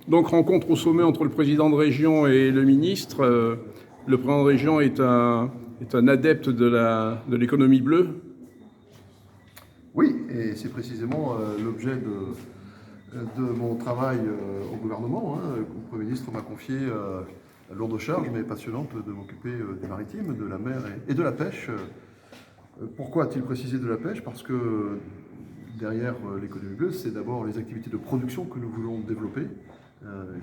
Donc, rencontre au sommet entre le président de région et le ministre. Le président de région est un adepte de l'économie bleue. Oui, et c'est précisément l'objet de mon travail au gouvernement. Le Premier ministre m'a confié lourde charge, mais passionnante, de m'occuper du maritime, de la mer et de la pêche. Pourquoi a-t-il précisé de la pêche? Parce que derrière l'économie bleue, c'est d'abord les activités de production que nous voulons développer.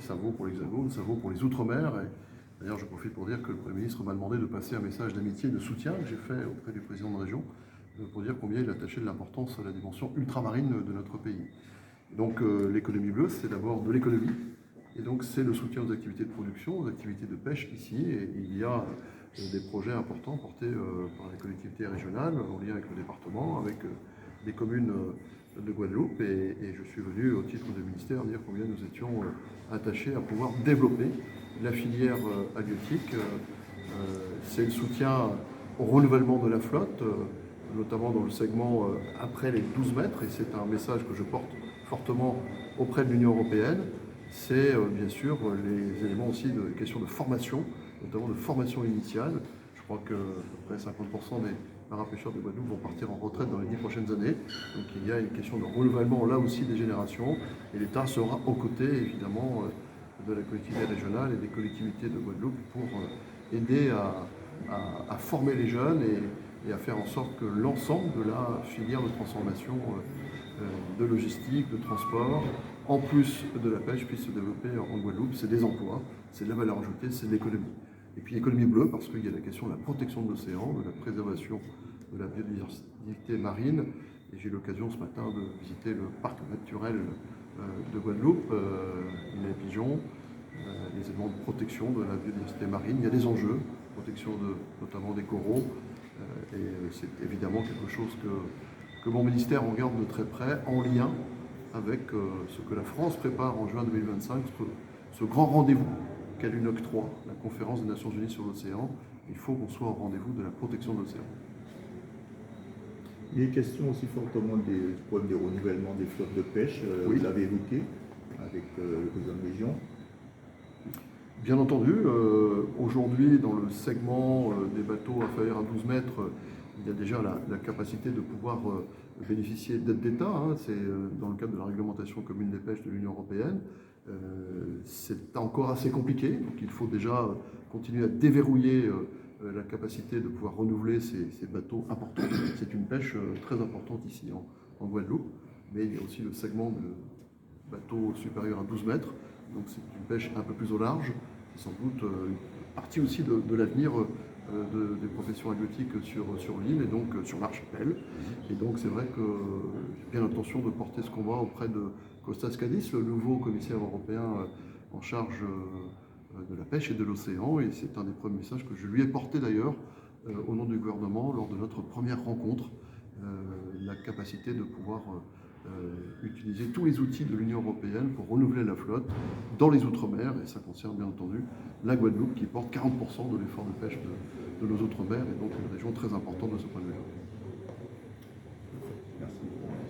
Ça vaut pour l'Hexagone, ça vaut pour les Outre-mer. D'ailleurs, je profite pour dire que le Premier ministre m'a demandé de passer un message d'amitié et de soutien que j'ai fait auprès du président de région pour dire combien il attachait de l'importance à la dimension ultramarine de notre pays. Donc l'économie bleue, c'est d'abord de l'économie. Et donc c'est le soutien aux activités de production, aux activités de pêche ici. Et il y a des projets importants portés par les collectivités régionales en lien avec le département, avec des communes de Guadeloupe. Et je suis venu au titre du ministère dire combien nous étions attachés à pouvoir développer la filière halieutique. C'est le soutien au renouvellement de la flotte, notamment dans le segment après les 12 mètres. Et c'est un message que je porte fortement auprès de l'Union européenne. C'est bien sûr les éléments aussi de questions de formation, notamment de formation initiale. Je crois que à peu près 50% des marins-pêcheurs de Guadeloupe vont partir en retraite dans les 10 prochaines années. Donc il y a une question de renouvellement là aussi des générations. Et l'État sera aux côtés évidemment de la collectivité régionale et des collectivités de Guadeloupe pour aider à former les jeunes et à faire en sorte que l'ensemble de la filière de transformation de logistique, de transport, en plus de la pêche, puisse se développer en Guadeloupe. C'est des emplois, c'est de la valeur ajoutée, c'est de l'économie. Et puis l'économie bleue, parce qu'il y a la question de la protection de l'océan, de la préservation de la biodiversité marine. Et j'ai eu l'occasion ce matin de visiter le parc naturel de Guadeloupe, les pigeons, les éléments de protection de la biodiversité marine. Il y a des enjeux, protection notamment des coraux. Et c'est évidemment quelque chose que mon ministère regarde de très près, en lien avec ce que la France prépare en juin 2025, ce grand rendez-vous qu'est l'UNOC 3, la conférence des Nations Unies sur l'océan. Il faut qu'on soit au rendez-vous de la protection de l'océan. Il est question aussi fortement des problèmes de renouvellement des flottes de pêche. Oui. Vous l'avez évoqué avec le président de région. Bien entendu, aujourd'hui, dans le segment des bateaux inférieurs à 12 mètres, il y a déjà la capacité de pouvoir bénéficier d'aides d'État. C'est dans le cadre de la réglementation commune des pêches de l'Union européenne. C'est encore assez compliqué, donc il faut déjà continuer à déverrouiller la capacité de pouvoir renouveler ces bateaux importants. C'est une pêche très importante ici en Guadeloupe, mais il y a aussi le segment de bateaux supérieurs à 12 mètres, donc c'est une pêche un peu plus au large. C'est sans doute une partie aussi de l'avenir des professions halieutiques sur l'île et donc sur l'archipel. Et donc c'est vrai que j'ai bien l'intention de porter ce combat auprès de Kostas Kadis, le nouveau commissaire européen en charge de la pêche et de l'océan. Et c'est un des premiers messages que je lui ai porté d'ailleurs au nom du gouvernement lors de notre première rencontre, la capacité de pouvoir utiliser tous les outils de l'Union européenne pour renouveler la flotte dans les Outre-mer, et ça concerne bien entendu la Guadeloupe qui porte 40% de l'effort de pêche de nos Outre-mer, et donc une région très importante de ce point de vue-là. Merci.